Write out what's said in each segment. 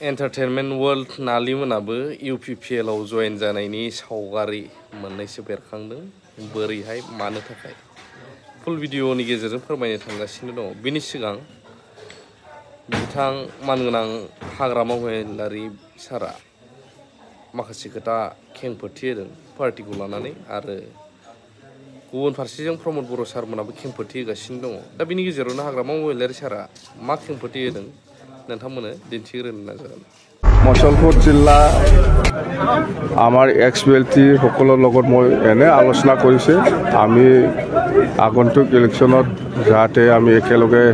entertainment world नालिमोनाबो UPPL आव जयेन जानायनि सावगारि मोननैसो बेरखांदों बोरैहाय मानो थाखाय फुल भिडिअनि गेजेरजों फोरमायनो थांगासिनो दङ बिनि सिगां बिथां मानगोनां हाग्रामा महिलारि सारा माखासे खोथा खेंफोरथि होदों पार्टिखौ लानानै आरो गुबुन फारसेजों प्रमद बर' सारमोनाबो खेंफोरथि होगासिनो दङ दा बिनि गेजेरावनो हाग्रामा महिलारि सारा मा खेंफोरथि होदों नोंथांमोननो दिन्थिग्रोनो नाजागोन मुसलपुर जिल्ला आमार एक्स-बेल्टी সকলৰ লগত মই এনে আলোচনা কৰিছে আমি আগন্তুক ইলেকশ্যনত যাতে আমি একেলগে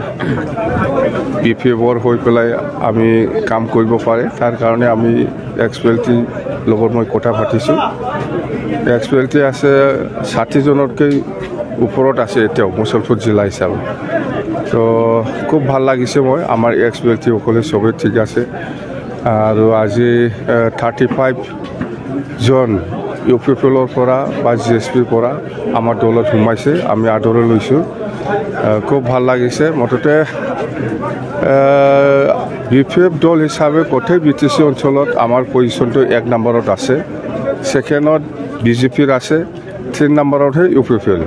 বিফেভৰ হৈ পেলাই আমি কাম কৰিব পাৰে তাৰ কাৰণে আমি एक्स-बेल्टी লগত মই কথা পাতিছোঁ एक्स-बेल्टी আছে 60 জনতকৈ ওপৰত আছে এতিয়াও মুসলপুৰ জিলা হিচাপে তো খুব ভাল লাগিছে মই আমাৰ एक्स-बेल्टी সকলে সবে ঠিক আছে আৰু আজি 35 জন UPPLৰ পৰা বা GSPৰ পৰা আমাৰ দলত সোমাইছে আমি আদৰে লৈছোঁ খুব ভাল লাগিছে মততে বিফেভ দল হিচাপে গোটেই BTC অঞ্চলত আমাৰ পজিশনটো 1 নম্বৰত আছে সেকেন্ডত BJPৰ আছে 3 নম্বৰতহে UPPL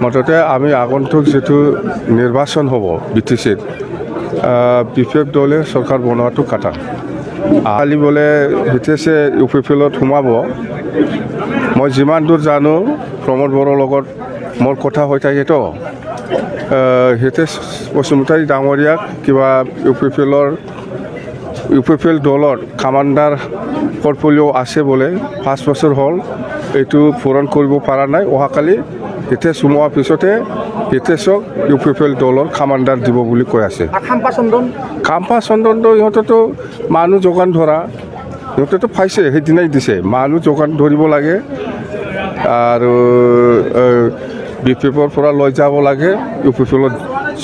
মততে আমি আগন্তুক যেটো নিৰ্বাচন হ'ব BTCত বিফেভ দলে সৰকাৰ বনোৱাটো কাটা আলি বলে হিতেছে UPPLত সোমাব মই যিমান দূৰ জানো প্ৰমোদ বৰৰ লগত মোৰ কথা হৈ থাকে তো হিতেশ বসুমতাৰী ডাঙৰীয়াক কিবা UPPL দলৰ কমান্ডাৰ পৰ্টফলিও আছে বলে 5 বছৰ হ'ল এইটো পূৰণ কৰিব পৰা নাই অহাকালি হিতেশ সোমোৱাৰ পিছতে হিতেশক UPPL দলৰ কমান্ডাৰ দিব বুলি কৈ আছে খাম্পা চন্দনটো ইহঁততো মানুহ যোগান ধৰা ইহঁততো পাইছে সেইদিনাই দিছে মানুহ যোগান ধৰিব লাগে আৰু বিফেভৰ পৰা লৈ যাব লাগে UPPLত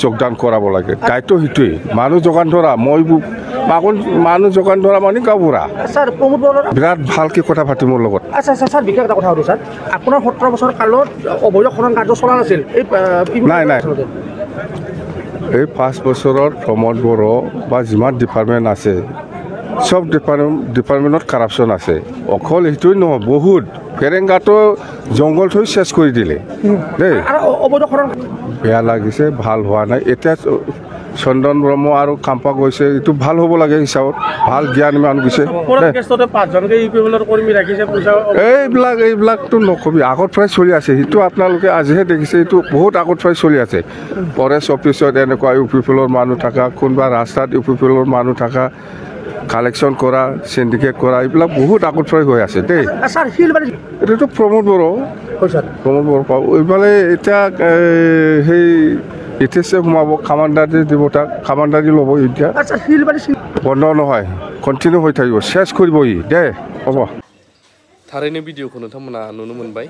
যোগদান কৰাব লাগে দায়িত্ব হিতুই মানুহ যোগান ধৰা মই মানুহ যোগান ধৰা মানে গাঁওবুঢ়া স্যাৰ প্ৰমোদ বড়ৰ বিৰাট ভালকে কথা পাতি মোৰ লগত আচ্ছা স্যাৰ বিশেষ এটা কথা হলো স্যাৰ আপোনাৰ 17 বছৰ কালত অবৈধ খনন কাৰ্য চলা নাছিল এই নাই এই 5 বছৰত প্ৰমোদ বড় বা যিমান ডিপাৰ্টমেণ্ট আছে সব ডিপাৰ্টমেণ্টত কাৰাপশন আছে অকল এইটোই নহয় বহুত ফেৰেংগাটো জংগল থৈ শেষ কৰি দিলে দেই অবৈধ খনন বেয়া লাগিছে ভাল হোৱা নাই এতিয়া চন্দন ব্ৰহ্ম আৰু কাম্পা গৈছে এইটো ভাল হ'ব লাগে হিচাপত ভাল জ্ঞান মান গৈছে এইবিলাকতো নকবি আগত প্ৰায় চলি আছে সেইটো আপোনালোকে আজিহে দেখিছে এইটো বহুত আগত প্ৰায় চলি আছে ফৰেষ্ট অফিচত এনেকুৱা UPPLৰ মানুহ থকা কোনোবা ৰাস্তাত UPPLৰ মানুহ থকা কালেকশ্যন কৰা সিন্ডিকেট কৰা এইবিলাক বহুত আগত প্ৰায় হৈ আছে দেই এইটোতো প্ৰমোদ বড় পাব এইফালে এতিয়া সেই ইতিহাসে সোমাব কামান্ডাৰী দিব তাক কামান্ডাৰী ল'ব এতিয়া বন্ধ নহয় কন্টিনিউ হৈ থাকিব শেষ কৰিব দে হ'ব थारैनो भिडिअखौ नोंथांमोना नुनो मोनबाय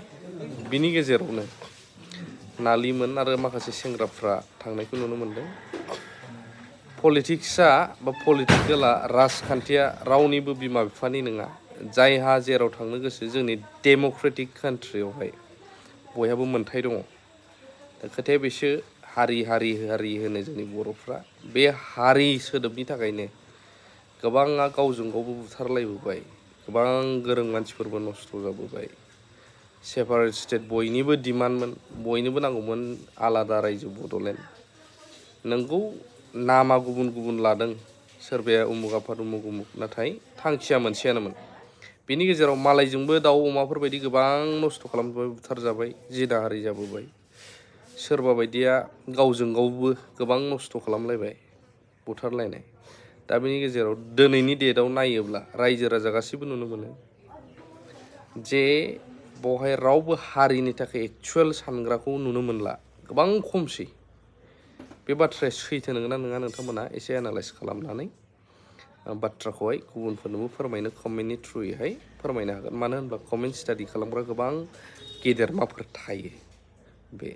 बिनि गेजेरावनो नालिमोन आरो माखासे सेंग्राफ्रा थांनायखौ नुनो मोनदों पलिटिक्सआ बा पलिटिकेला राजखान्थिया रावनिबो बिमा बिफानि नङा जायहा जेराव थांनो गोसो जोंनि डेम'क्रेटिक कान्ट्रियावहाय बयहाबो मोनथाय दङ दा खोथाया बेसो हारि होनो जोंनि बर'फ्रा बे हारि सोदोबनि थाखायनो गोबाङा गावजों गावबो बुथारलायबोबाय गोबां गोरों मानसिफोरबो नस्थ' जाबोबाय सेपारेट स्टेट बयनिबो डिमान्डमोन बयनोबो नांगौमोन आलादा रायजो बड'लेण्ड नंगौ नामा गुबुन गुबुन लादों सोरबाया उमुग आफाद उमुग नाथाय थांखिया मोनसेयानोमोन बिनि गेजेराव मालायजोंबो दाउ अमाफोरबायदि गोबां नस्थ' खालामजाबाय बुथारजाबाय जिनाहारि जाबोबाय सोरबा बायदिया गावजों गावबो गोबां नस्थ' खालामलायबाय बुथारलायनाय दा बेनि गेजेराव दिनैनि डेटआव नायोब्ला रायजो राजा गासैबो नुनो मोनो जे बेवहाय रावबो हारिनि थाखाय एक्चुअल सानग्राखौ नुनो मोनला गोबां खमसै बे बाथ्राया सैथो नंगौना नङा नोंथांमोना एसे एनालाइज खालामनानै बाथ्राखौहाय गुबुनफोरनोबो फोरमायनो कमेन्टनि थ्रुयैहाय फोरमायनो हागोन मानो होनब्ला कमेन्ट स्टाडि खालामग्रा गोबां गेदेरमाफोर थायो बे